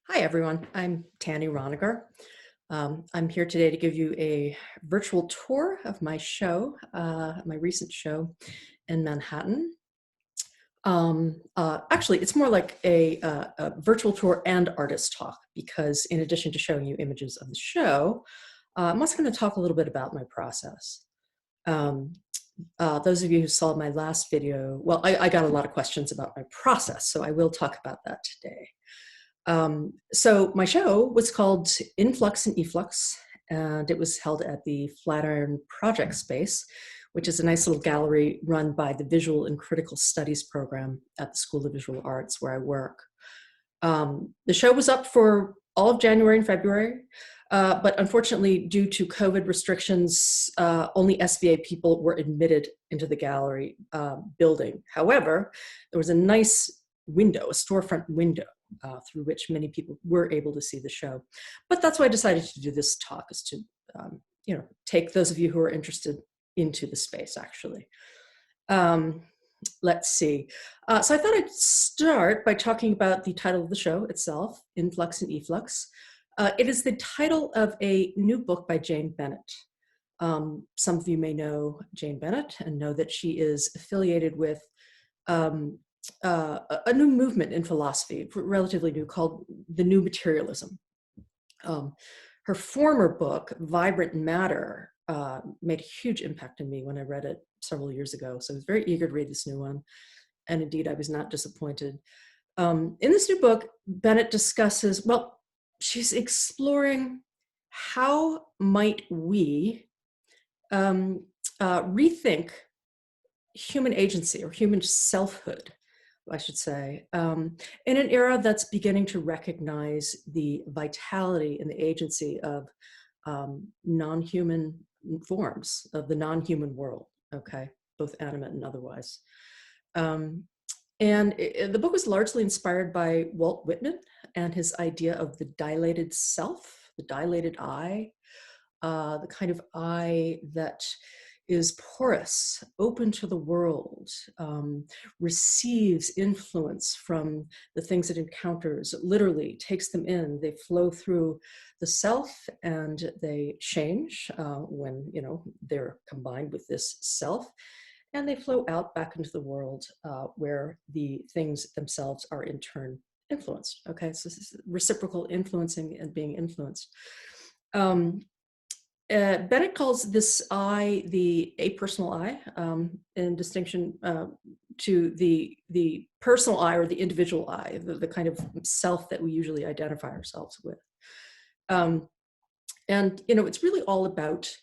Hi, everyone. I'm Taney Roniger. I'm here today to give you a virtual tour of my show, my recent show in Manhattan. Actually, it's more like a virtual tour and artist talk because in addition to showing you images of the show, I'm also going to talk a little bit about my process. Um, those of you who saw my last video, well, I got a lot of questions about my process, so I will talk about that today. So my show was called Influx and Efflux, and it was held at the Flatiron Project Space, which is a nice little gallery run by the Visual and Critical Studies program at the School of Visual Arts where I work. The show was up for all of January and February, but unfortunately, due to COVID restrictions, only SVA people were admitted into the gallery building. However, there was a nice window, a storefront window, through which many people were able to see the show. But that's why I decided to do this talk, is to take those of you who are interested into the space, actually. Let's see. So I thought I'd start by talking about the title of the show itself, Influx and Efflux. It is the title of a new book by Jane Bennett. Some of you may know Jane Bennett and know that she is affiliated with um, a new movement in philosophy, relatively new, called the New Materialism. Her former book, Vibrant Matter, made a huge impact on me when I read it several years ago. So I was very eager to read this new one. And indeed, I was not disappointed. In this new book, Bennett discusses, well, she's exploring how might we rethink human agency or human selfhood, I should say, in an era that's beginning to recognize the vitality and the agency of non-human forms of the non-human world, okay, both animate and otherwise. The book was largely inspired by Walt Whitman and his idea of the dilated self, the dilated I, the kind of I that is porous, open to the world, receives influence from the things it encounters, it literally takes them in. They flow through the self and they change when they're combined with this self, and they flow out back into the world where the things themselves are in turn influenced. Okay, so this is reciprocal influencing and being influenced. Bennett calls this I the apersonal I, in distinction to the personal I, or the individual I, the kind of self that we usually identify ourselves with. It's really all about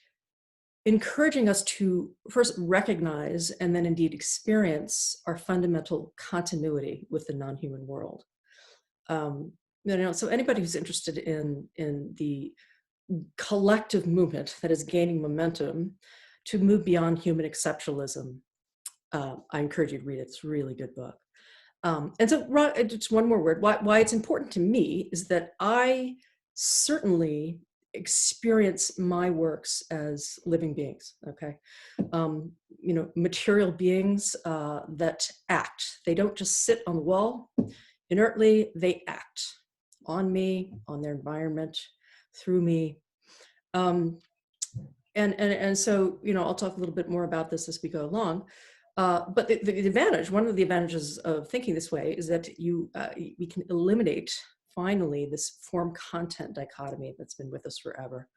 encouraging us to first recognize and then indeed experience our fundamental continuity with the non-human world. So anybody who's interested in the collective movement that is gaining momentum to move beyond human exceptionalism, I encourage you to read it. It's a really good book. And so just one more word, why it's important to me is that I certainly experience my works as living beings, okay? Material beings that act. They don't just sit on the wall inertly, they act on me, on their environment, through me. And so, I'll talk a little bit more about this as we go along. But the advantage, one of the advantages of thinking this way is that we can eliminate finally this form-content dichotomy that's been with us forever.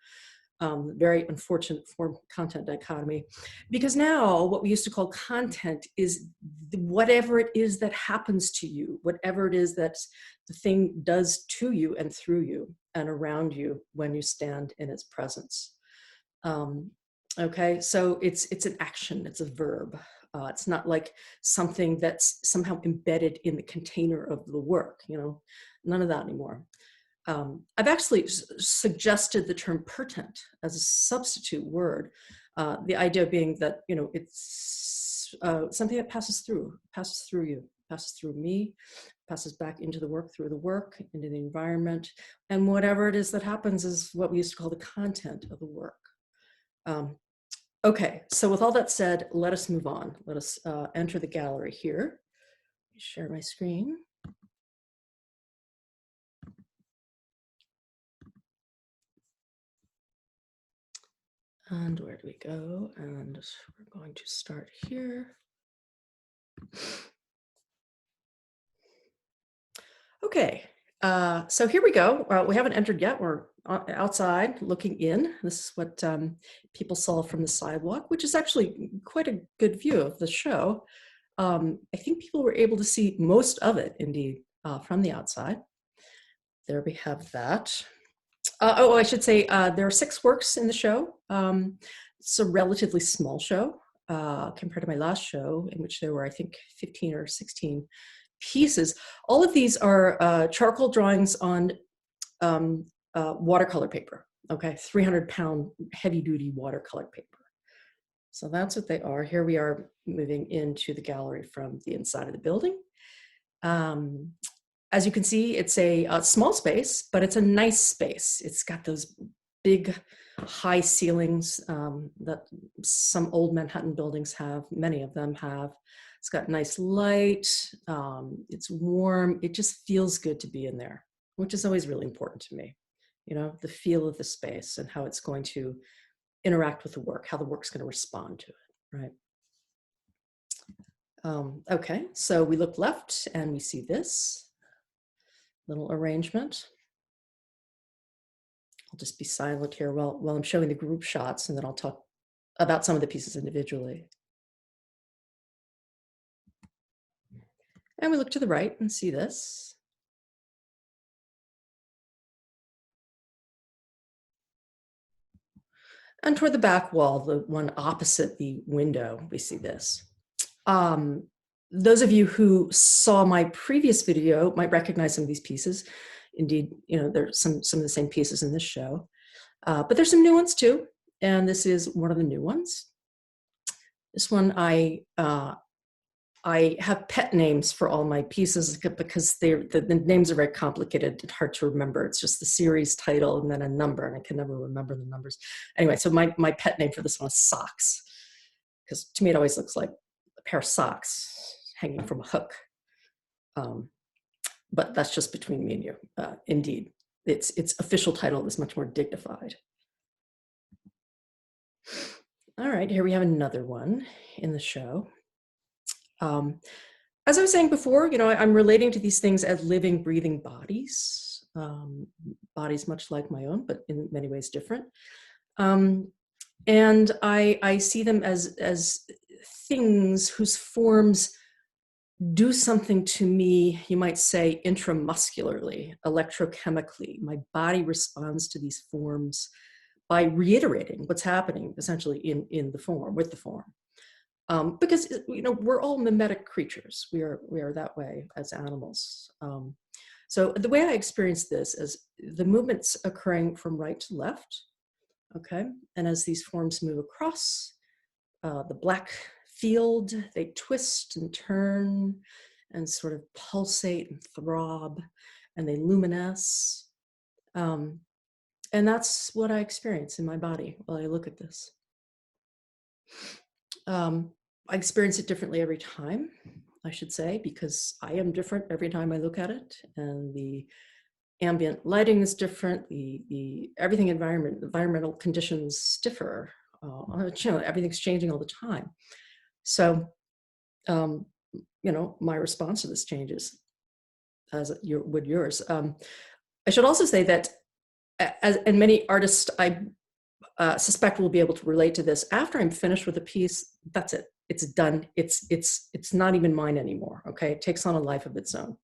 Very unfortunate form-content dichotomy, because now what we used to call content is whatever it is that happens to you, whatever it is that the thing does to you and through you and around you when you stand in its presence. Okay, so it's an action, it's a verb. It's not like something that's somehow embedded in the container of the work, none of that anymore. I've actually suggested the term pertent as a substitute word, the idea being that, it's something that passes through you, passes through me, passes back into the work, through the work, into the environment, and whatever it is that happens is what we used to call the content of the work. Okay, so with all that said, let us move on. Let us enter the gallery here. Share my screen. And where do we go? And we're going to start here. Okay, so here we go. We haven't entered yet. We're outside looking in. This is what people saw from the sidewalk, which is actually quite a good view of the show. I think people were able to see most of it, indeed, from the outside. There we have that. I should say there are 6 works in the show. It's a relatively small show compared to my last show, in which there were, I think, 15 or 16 pieces. All of these are charcoal drawings on watercolor paper, okay, 300-pound heavy-duty watercolor paper. So that's what they are. Here we are moving into the gallery from the inside of the building. As you can see, it's a small space, but it's a nice space. It's got those big, high ceilings that some old Manhattan buildings have, many of them have. It's got nice light, it's warm, it just feels good to be in there, which is always really important to me. You know, the feel of the space and how it's going to interact with the work, how the work's going to respond to it, right? Okay, so we look left and we see this little arrangement. I'll just be silent here while I'm showing the group shots, and then I'll talk about some of the pieces individually. And we look to the right and see this. And toward the back wall, the one opposite the window, we see this. Those of you who saw my previous video might recognize some of these pieces. Indeed, you know, there's some of the same pieces in this show, but there's some new ones too. And this is one of the new ones. This one, I have pet names for all my pieces because the names are very complicated and hard to remember. It's just the series title and then a number, and I can never remember the numbers. Anyway, so my pet name for this one is Socks, because to me it always looks like a pair of socks hanging from a hook. But that's just between me and you. Indeed, its official title is much more dignified. All right, here we have another one in the show. As I was saying before, you know, I'm relating to these things as living, breathing bodies, bodies much like my own, but in many ways different. And I see them as things whose forms do something to me, you might say, intramuscularly, electrochemically. My body responds to these forms by reiterating what's happening essentially in the form, with the form. Because, you know, we're all mimetic creatures. We are that way as animals. So the way I experience this is the movements occurring from right to left, okay? And as these forms move across the black field, they twist and turn and sort of pulsate and throb, and they luminesce. And that's what I experience in my body while I look at this. I experience it differently every time, I should say, because I am different every time I look at it, and the ambient lighting is different. The environmental conditions differ. You know, everything's changing all the time. So, you know, my response to this changes, as would yours. I should also say that, and many artists I suspect will be able to relate to this. After I'm finished with a piece, that's it. It's done. It's not even mine anymore. Okay, it takes on a life of its own.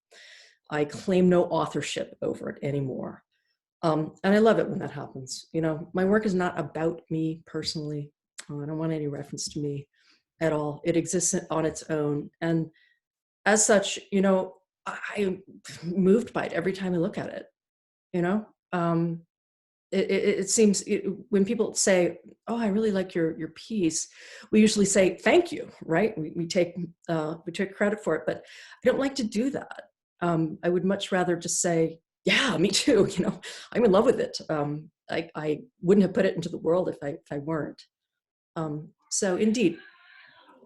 I claim no authorship over it anymore, and I love it when that happens. You know, my work is not about me personally. I don't want any reference to me at all. It exists on its own, and as such, you know, I'm moved by it every time I look at it. You know. It seems when people say, "Oh, I really like your piece," we usually say, "Thank you," right? We take credit for it, but I don't like to do that. I would much rather just say, "Yeah, me too." You know, I'm in love with it. I wouldn't have put it into the world if I weren't. So indeed,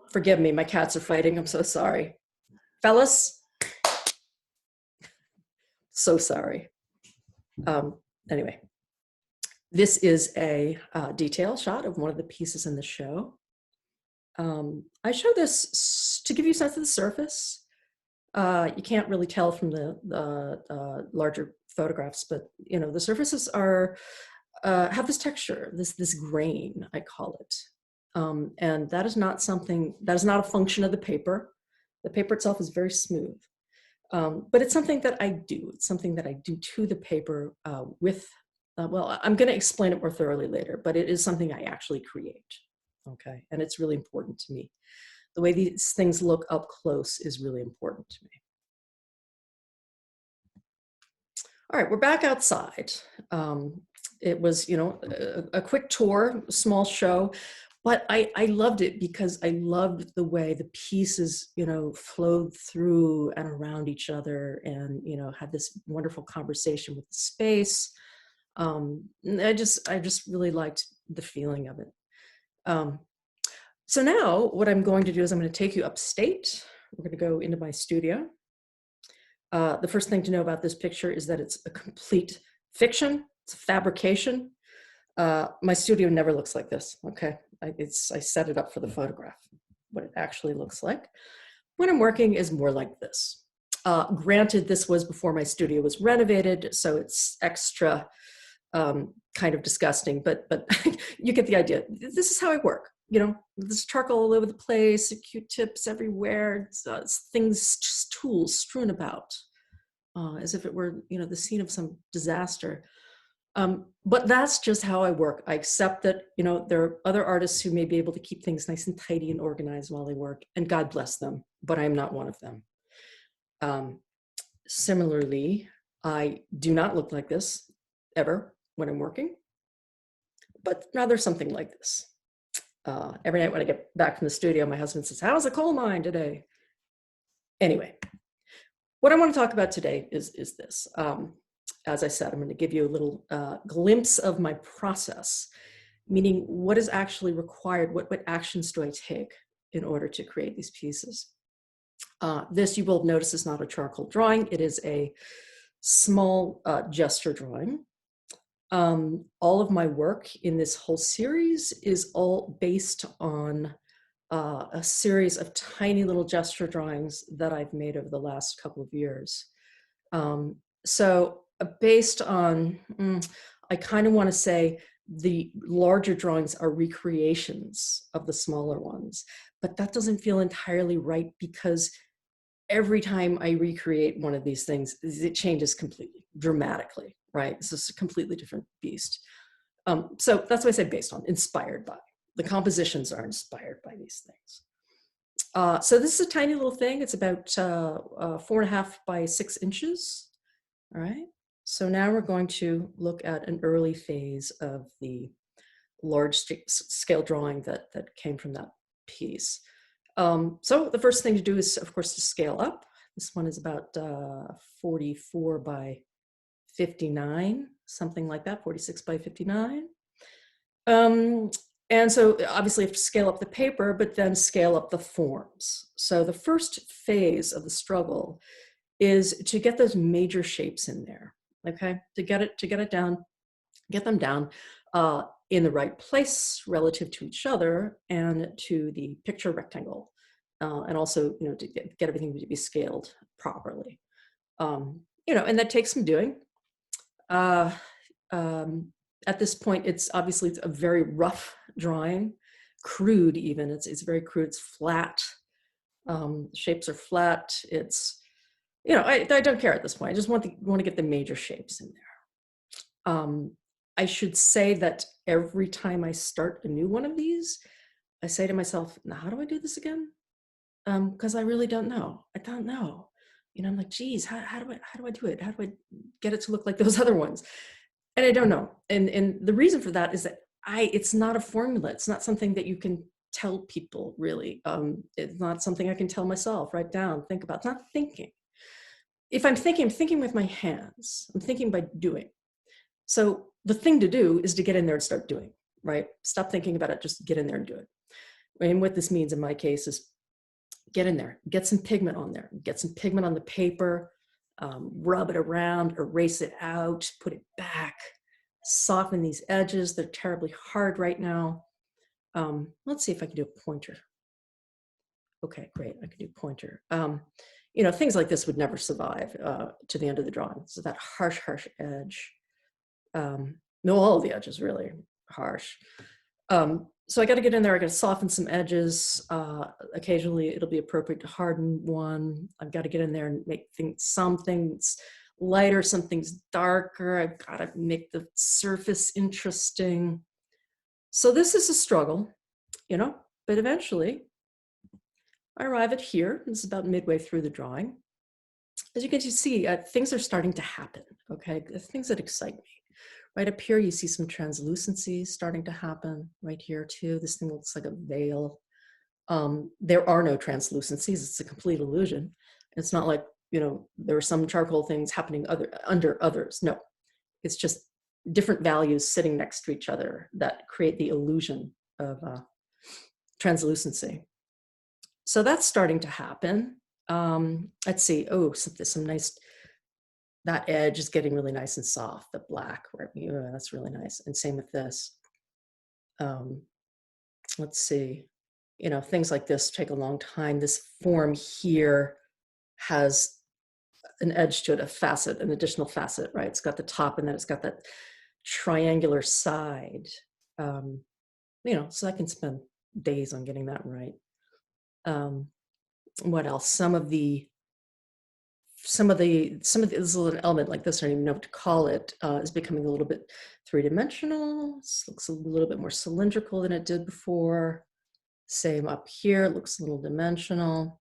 forgive me. My cats are fighting. I'm so sorry, fellas. So sorry. Anyway. This is a detail shot of one of the pieces in the show. I show this to give you a sense of the surface. You can't really tell from the larger photographs, but the surfaces are have this texture, this grain, I call it, and that is not a function of the paper. The paper itself is very smooth, but it's something that I do. It's something that I do to the paper with. Well, I'm going to explain it more thoroughly later, but it is something I actually create. Okay, and it's really important to me. The way these things look up close is really important to me. All right, we're back outside. It was, a quick tour, small show, but I loved it because I loved the way the pieces, flowed through and around each other and, had this wonderful conversation with the space. I just really liked the feeling of it. So now what I'm going to do is I'm going to take you upstate. We're going to go into my studio. The first thing to know about this picture is that it's a complete fiction. It's a fabrication. My studio never looks like this, okay? I set it up for the photograph. What it actually looks like when I'm working is more like this. Granted, this was before my studio was renovated, so it's extra kind of disgusting, but you get the idea. This is how I work. There's charcoal all over the place, Q-tips everywhere, things, just tools strewn about, as if it were, the scene of some disaster. But that's just how I work. I accept that, there are other artists who may be able to keep things nice and tidy and organized while they work, and God bless them, but I'm not one of them. Similarly, I do not look like this ever when I'm working, but rather something like this. Every night when I get back from the studio, my husband says, "How's the coal mine today?" Anyway, what I want to talk about today is this. As I said, I'm going to give you a little glimpse of my process, meaning what is actually required, what actions do I take in order to create these pieces. This, you will notice, is not a charcoal drawing. It is a small gesture drawing. All of my work in this whole series is all based on a series of tiny little gesture drawings that I've made over the last couple of years. So based on, I kind of want to say the larger drawings are recreations of the smaller ones, but that doesn't feel entirely right because every time I recreate one of these things, it changes completely, dramatically, right? This is a completely different beast. So that's why I say based on, inspired by. The compositions are inspired by these things. So this is a tiny little thing. It's about 4.5 by 6 inches. All right. So now we're going to look at an early phase of the large scale drawing that came from that piece. So the first thing to do is, of course, to scale up. This one is about 44 by 59, something like that, 46 by 59. And so obviously you have to scale up the paper, but then scale up the forms. So the first phase of the struggle is to get those major shapes in there, okay? To get it down, get them down in the right place relative to each other and to the picture rectangle, and also, to get everything to be scaled properly. And that takes some doing. At this point, it's a very rough drawing, crude even. It's very crude. It's flat. Shapes are flat. It's, I don't care at this point. I just want to get the major shapes in there. I should say that every time I start a new one of these, I say to myself, now, how do I do this again? Because I really don't know. I don't know. I'm like, geez, how do I do it? How do I get it to look like those other ones? And I don't know. And the reason for that is that it's not a formula. It's not something that you can tell people, really. It's not something I can tell myself, write down, think about. It's not thinking. If I'm thinking with my hands. I'm thinking by doing. So the thing to do is to get in there and start doing, right? Stop thinking about it, just get in there and do it. And what this means in my case is get in there, get some pigment on there, get some pigment on the paper, rub it around, erase it out, put it back, soften these edges. They're terribly hard right now. Let's see if I can do a pointer. Okay, great, I can do pointer. Things like this would never survive to the end of the drawing. So that harsh, harsh edge. No, all of the edges really harsh. So I got to get in there. I got to soften some edges. Occasionally, it'll be appropriate to harden one. I've got to get in there and make some things lighter, some things darker. I've got to make the surface interesting. So this is a struggle, but eventually I arrive at here. This is about midway through the drawing. As you can see, things are starting to happen, okay? Things that excite me. Right up here, you see some translucencies starting to happen. Right here, too. This thing looks like a veil. There are no translucencies. It's a complete illusion. It's not like, there are some charcoal things happening under others. No, it's just different values sitting next to each other that create the illusion of translucency. So that's starting to happen. Let's see. Oh, some nice, that edge is getting really nice and soft, the black, that's really nice. And same with this. Let's see, things like this take a long time. This form here has an edge to it, a facet, an additional facet, right? It's got the top and then it's got that triangular side. So I can spend days on getting that right. What else? Some of this little element like this, I don't even know what to call it, is becoming a little bit three-dimensional. This looks a little bit more cylindrical than it did before. Same up here, it looks a little dimensional.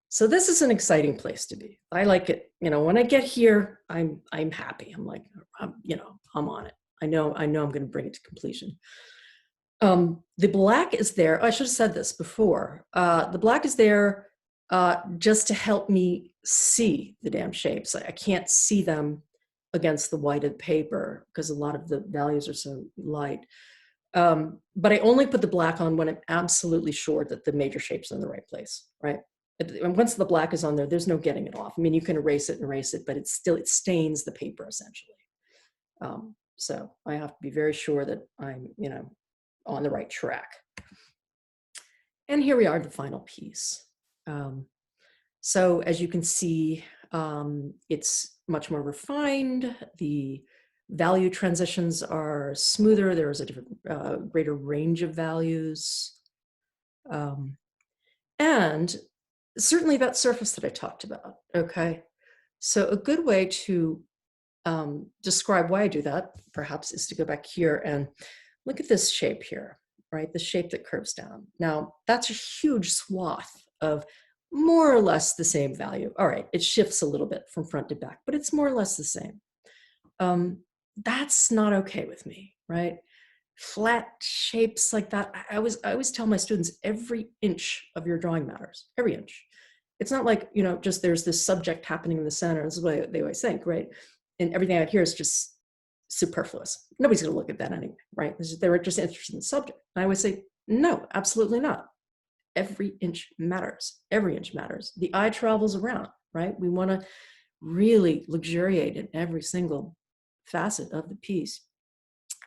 So this is an exciting place to be. I like it. When I get here, I'm happy. I'm like, I'm on it. I know I'm going to bring it to completion. The black is there. I should have said this before. The black is there just to help me see the damn shapes. I can't see them against the whited paper because a lot of the values are so light. But I only put the black on when I'm absolutely sure that the major shapes are in the right place, right? And once the black is on there, there's no getting it off. I mean, you can erase it, but it stains the paper essentially. So I have to be very sure that I'm, on the right track. And here we are, the final piece. So as you can see, it's much more refined. The value transitions are smoother. There is a different, greater range of values. And certainly that surface that I talked about, okay? So a good way to describe why I do that, perhaps, is to go back here and look at this shape here, right? The shape that curves down. Now, that's a huge swath of more or less the same value. All right, it shifts a little bit from front to back, but it's more or less the same. That's not okay with me, right? Flat shapes like that. I always tell my students, every inch of your drawing matters, every inch. It's not like, just there's this subject happening in the center. This is what they always think, right? And everything out here is just superfluous. Nobody's going to look at that anyway, right? They were just interested in the subject. And I always say, no, absolutely not. Every inch matters. Every inch matters. The eye travels around, right? We want to really luxuriate in every single facet of the piece.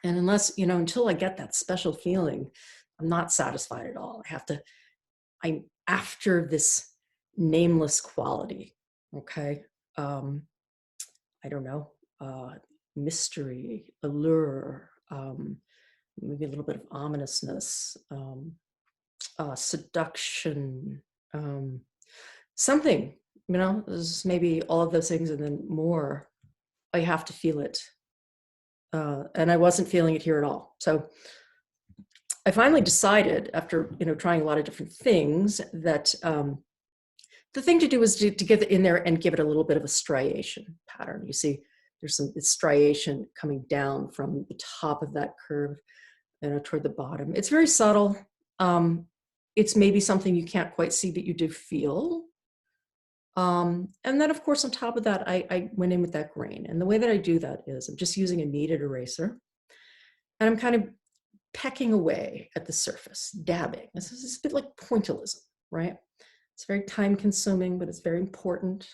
And unless, until I get that special feeling, I'm not satisfied at all. I'm after this nameless quality, okay? I don't know, mystery, allure, maybe a little bit of ominousness, seduction, something, there's maybe all of those things and then more. I have to feel it. And I wasn't feeling it here at all. So I finally decided, after trying a lot of different things, that the thing to do was to get it in there and give it a little bit of a striation pattern. You see, there's some striation coming down from the top of that curve, toward the bottom. It's very subtle. It's maybe something you can't quite see, but you do feel. And then, of course, on top of that, I went in with that grain. And the way that I do that is I'm just using a kneaded eraser. And I'm kind of pecking away at the surface, dabbing. This is a bit like pointillism, right? It's very time consuming, but it's very important.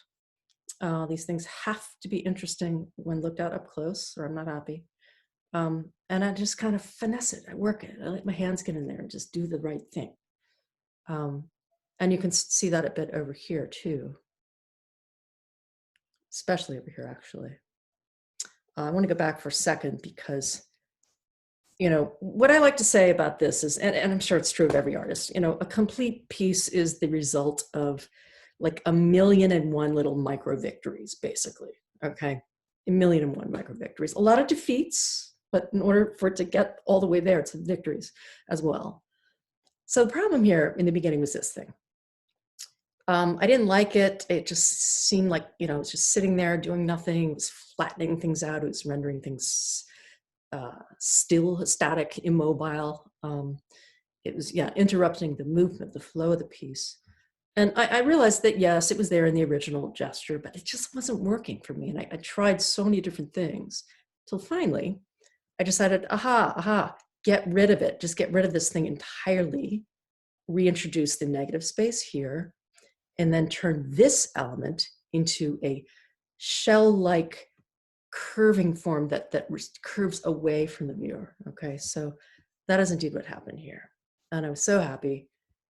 These things have to be interesting when looked at up close, or I'm not happy. And I just kind of finesse it. I work it. I let my hands get in there and just do the right thing. And you can see that a bit over here too, especially over here, actually. I want to go back for a second because, what I like to say about this is, and I'm sure it's true of every artist, a complete piece is the result of like 1,000,001 little micro victories, basically. Okay. 1,000,001 micro victories, a lot of defeats, but in order for it to get all the way there, it's victories as well. So the problem here in the beginning was this thing. I didn't like it. It just seemed like, it was just sitting there doing nothing. It was flattening things out. It was rendering things still, static, immobile. It was, interrupting the movement, the flow of the piece. And I realized that, yes, it was there in the original gesture, but it just wasn't working for me. And I tried so many different things till finally I decided, get rid of it. Just get rid of this thing entirely, reintroduce the negative space here, and then turn this element into a shell-like curving form that curves away from the viewer. Okay, so that is indeed what happened here. And I was so happy.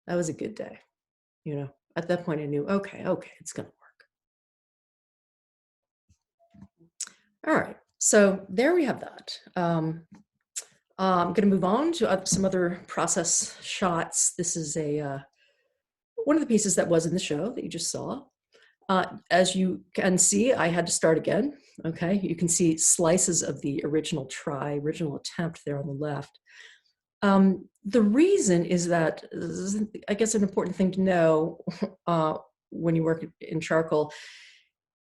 That was a good day. At that point I knew, okay, it's gonna work. All right, so there we have that. I'm gonna move on to some other process shots. This is one of the pieces that was in the show that you just saw. As you can see, I had to start again. Okay, you can see slices of the original attempt there on the left. The reason is that, I guess an important thing to know when you work in charcoal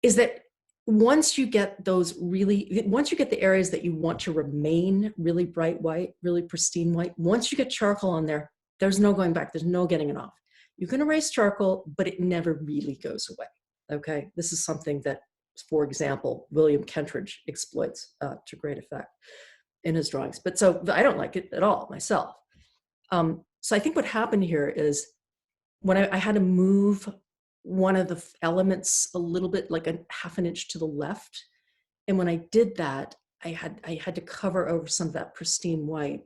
is that once you get the areas that you want to remain really bright white, really pristine white, once you get charcoal on there, there's no going back, there's no getting it off. You can erase charcoal, but it never really goes away. Okay, this is something that, for example, William Kentridge exploits to great effect in his drawings. But so I don't like it at all myself. So I think what happened here is when I had to move one of the elements a little bit, like a half an inch to the left, and when I did that, I had to cover over some of that pristine white,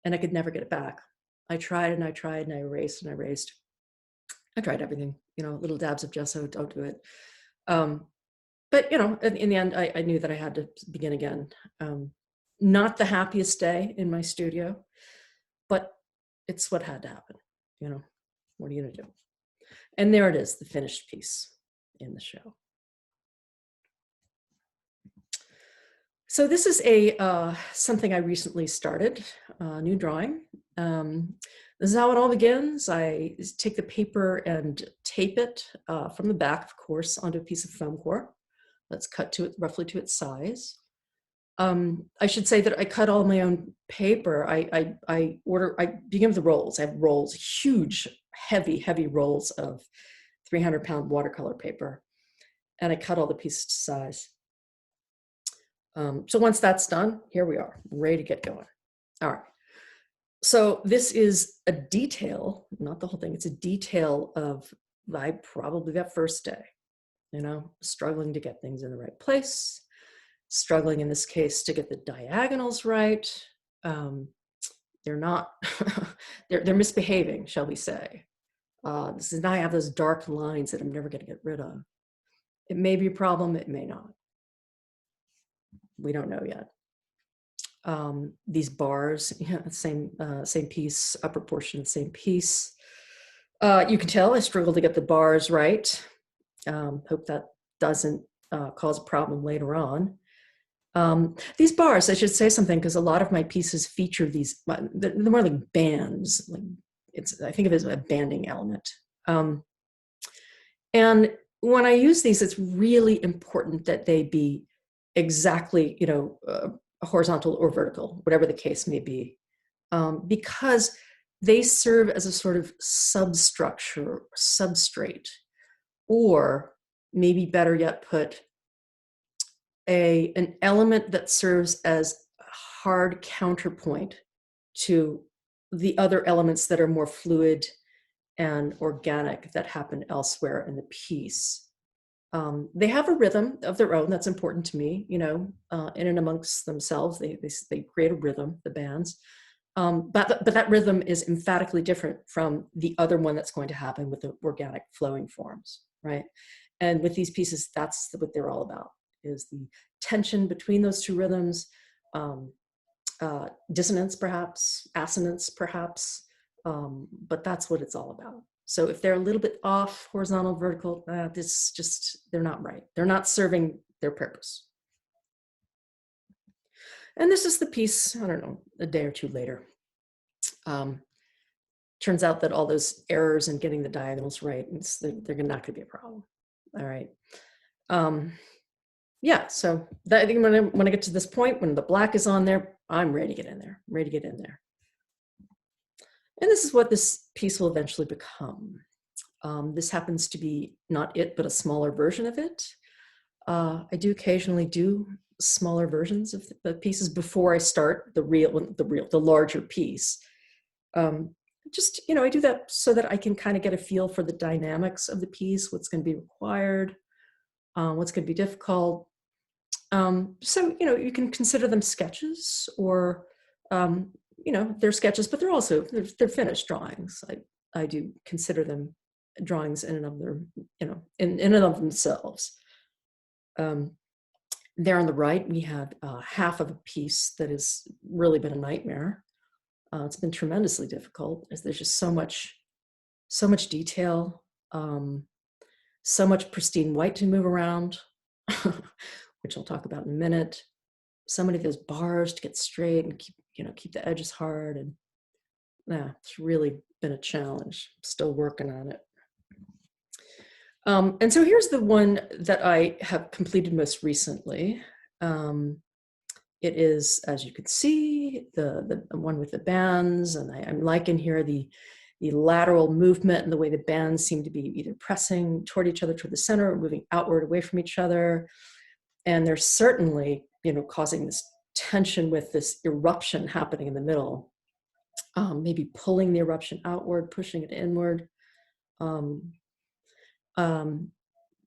and I could never get it back. I tried and I tried and I erased and I erased. I tried everything, little dabs of gesso, don't do it. But in the end, I knew that I had to begin again. Not the happiest day in my studio, but it's what had to happen. What are you gonna do? And there it is, the finished piece in the show. So this is something I recently started, a new drawing. This is how it all begins. I take the paper and tape it from the back, of course, onto a piece of foam core that's cut to it roughly to its size. I should say that I cut all my own paper. I begin with the rolls. I have rolls, huge, heavy rolls of 300-pound watercolor paper, and I cut all the pieces to size. So once that's done, here we are, ready to get going. All right. So this is a detail, not the whole thing. It's a detail of probably that first day, struggling to get things in the right place, struggling in this case to get the diagonals right. They're not, they're misbehaving, shall we say. This is now I have those dark lines that I'm never going to get rid of. It may be a problem, it may not. We don't know yet. These bars, same piece, upper portion, same piece. You can tell I struggled to get the bars right. Hope that doesn't cause a problem later on. These bars, I should say something, because a lot of my pieces feature these, they're more like bands. I think of it as a banding element. And when I use these, it's really important that they be exactly, horizontal or vertical, whatever the case may be, because they serve as a sort of substructure, substrate, or maybe better yet put, an element that serves as a hard counterpoint to the other elements that are more fluid and organic that happen elsewhere in the piece. They have a rhythm of their own that's important to me, you know, in and amongst themselves. They create a rhythm, the bands. But that rhythm is emphatically different from the other one that's going to happen with the organic flowing forms, right? And with these pieces, that's what they're all about, is the tension between those two rhythms, um, dissonance perhaps, assonance perhaps, but that's what it's all about. So if they're a little bit off, horizontal, vertical, this just, they're not right. They're not serving their purpose. And this is the piece, I don't know, a day or two later. Turns out that all those errors in getting the diagonals right, they're not going to be a problem. All right. Yeah, so that, I think when I get to this point, when the black is on there, I'm ready to get in there. I'm ready to get in there. And this is what this piece will eventually become. This happens to be not it, but a smaller version of it. I do occasionally do smaller versions of the pieces before I start the larger piece. Just, you know, I do that so that I can kind of get a feel for the dynamics of the piece, what's going to be required, what's going to be difficult. So, you know, you can consider them sketches, or, you know, they're sketches, but they're finished drawings. I do consider them drawings in and of their, you know, in and of themselves. There on the right, we have half of a piece that has really been a nightmare. It's been tremendously difficult, as there's just so much detail, so much pristine white to move around, which I'll talk about in a minute. So many of those bars to get straight and keep the edges hard, and yeah, it's really been a challenge. I'm still working on it. And so here's the one that I have completed most recently. It is, as you can see, the one with the bands, and I'm liking here the lateral movement and the way the bands seem to be either pressing toward each other, toward the center, or moving outward away from each other. And they're certainly, you know, causing this tension with this eruption happening in the middle, maybe pulling the eruption outward, pushing it inward.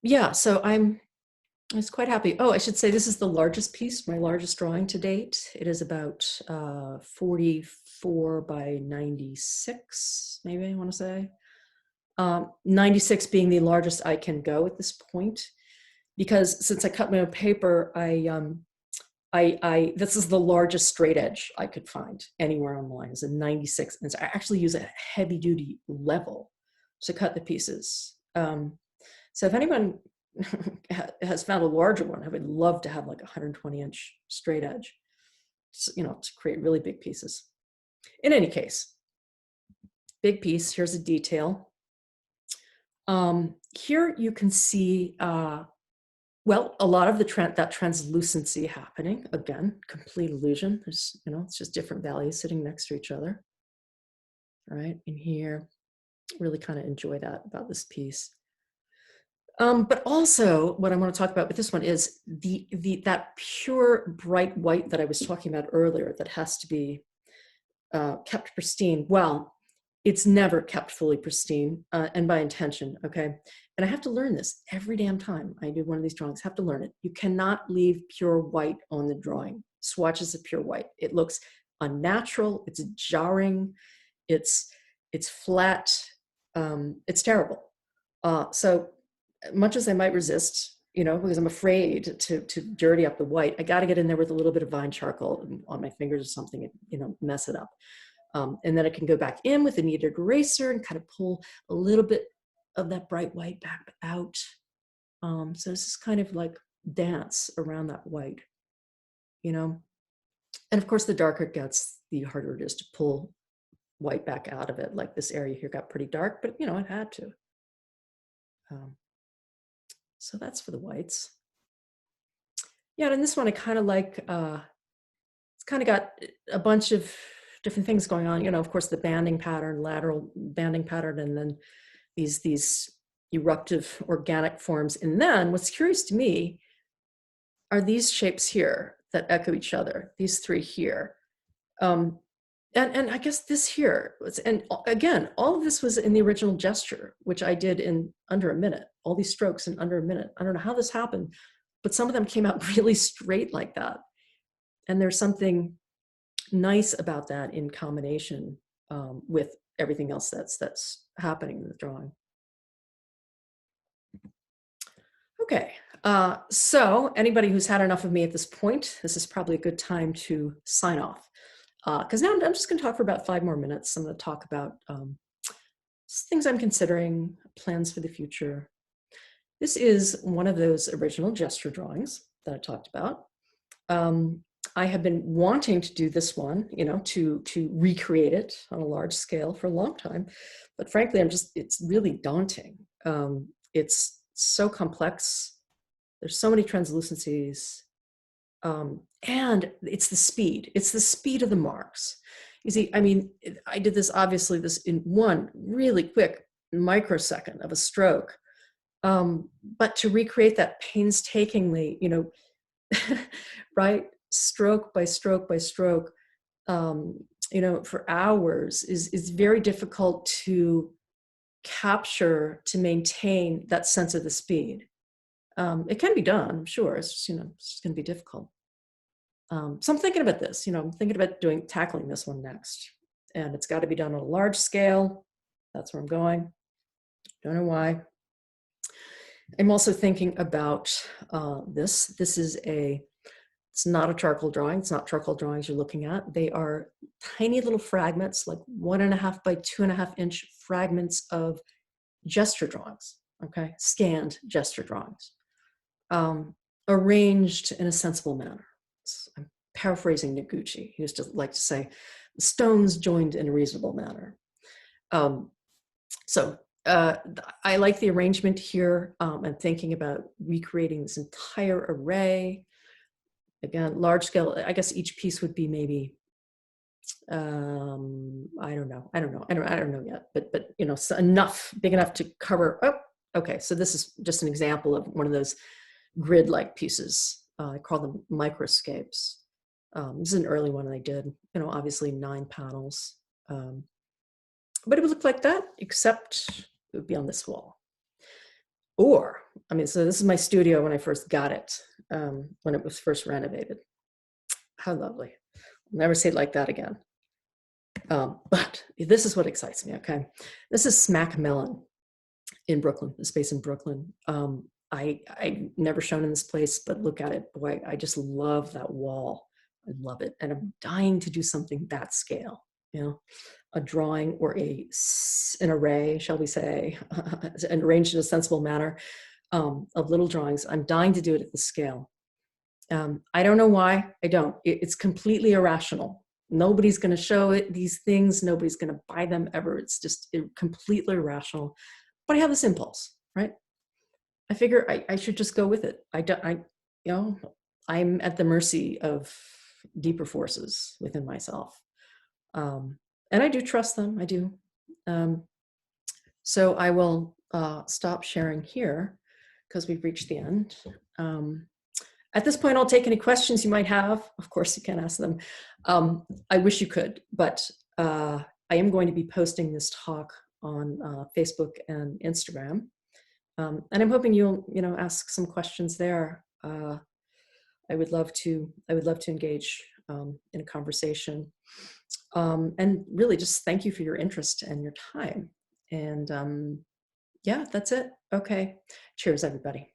Yeah, so I was quite happy. Oh, I should say this is the largest piece, my largest drawing to date. It is about 44 by 96, maybe I want to say. 96 being the largest I can go at this point, because since I cut my own paper, this is the largest straight edge I could find anywhere on the line. It's a 96, and so I actually use a heavy duty level to cut the pieces. So if anyone has found a larger one, I would love to have like a 120-inch straight edge, you know, to create really big pieces. In any case, big piece, here's a detail. Here you can see, well, a lot of that translucency happening. Again, complete illusion. There's, you know, it's just different values sitting next to each other. All right, in here, really kind of enjoy that about this piece. But also, what I want to talk about with this one is that pure bright white that I was talking about earlier that has to be kept pristine. Well, it's never kept fully pristine, and by intention, okay? And I have to learn this every damn time I do one of these drawings. I have to learn it. You cannot leave pure white on the drawing. Swatches of pure white. It looks unnatural. It's jarring. It's flat. It's terrible. So much as I might resist, you know, because I'm afraid to dirty up the white, I got to get in there with a little bit of vine charcoal on my fingers or something, and, you know, mess it up. And then I can go back in with a kneaded eraser and kind of pull a little bit of that bright white back out. So this is kind of like dance around that white, you know. And of course, the darker it gets, the harder it is to pull white back out of it. Like this area here got pretty dark, but, you know, it had to. So that's for the whites. Yeah, and this one I kind of like, it's kind of got a bunch of different things going on. You know, of course, the banding pattern, lateral banding pattern, and then these eruptive organic forms. And then what's curious to me are these shapes here that echo each other, these three here. And I guess this here was, and again, all of this was in the original gesture, which I did in under a minute, all these strokes in under a minute. I don't know how this happened, but some of them came out really straight like that. And there's something nice about that in combination with everything else that's happening in the drawing. Okay, so anybody who's had enough of me at this point, this is probably a good time to sign off. Because now I'm just going to talk for about 5 more minutes. I'm going to talk about things I'm considering, plans for the future. This is one of those original gesture drawings that I talked about. I have been wanting to do this one, you know, to recreate it on a large scale for a long time, but frankly, it's really daunting. It's so complex. There's so many translucencies, and it's the speed. It's the speed of the marks. You see, I mean, I did this in one really quick microsecond of a stroke, but to recreate that painstakingly, you know, right, stroke by stroke by stroke, you know, for hours is very difficult to capture, to maintain that sense of the speed. It can be done, I'm sure. It's just, you know, it's just going to be difficult. So I'm thinking about this. You know, I'm thinking about tackling this one next, and it's got to be done on a large scale. That's where I'm going. Don't know why. I'm also thinking about this. This is it's not a charcoal drawing. It's not charcoal drawings you're looking at. They are tiny little fragments, like 1.5 by 2.5 inch fragments of gesture drawings, okay? Scanned gesture drawings, arranged in a sensible manner. I'm paraphrasing Noguchi. He used to like to say, the stones joined in a reasonable manner. So I like the arrangement here. I'm thinking about recreating this entire array. Again, large scale, I guess each piece would be maybe, I don't know yet, but you know, so big enough to cover. Oh, okay. So this is just an example of one of those grid-like pieces. I call them microscapes. This is an early one I did, you know, obviously 9 panels. But it would look like that, except it would be on this wall. Or, I mean, so this is my studio when I first got it, when it was first renovated. How lovely. I'll never say it like that again. But this is what excites me, okay? This is Smack Melon in Brooklyn, the space in Brooklyn. I've never shown in this place, but look at it. Boy, I just love that wall. I love it. And I'm dying to do something that scale, you know, a drawing or an array, shall we say, and arranged in a sensible manner of little drawings. I'm dying to do it at the scale. I don't know why I don't. It's completely irrational. Nobody's going to show it these things. Nobody's going to buy them ever. It's just completely irrational. But I have this impulse, right? I figure I should just go with it. You know, I'm at the mercy of deeper forces within myself. And I do trust them, I do. So I will stop sharing here because we've reached the end. At this point, I'll take any questions you might have. Of course, you can ask them. I wish you could, but I am going to be posting this talk on Facebook and Instagram. And I'm hoping you'll, you know, ask some questions there. I would love to engage in a conversation. And really just thank you for your interest and your time. And yeah, that's it. Okay. Cheers, everybody.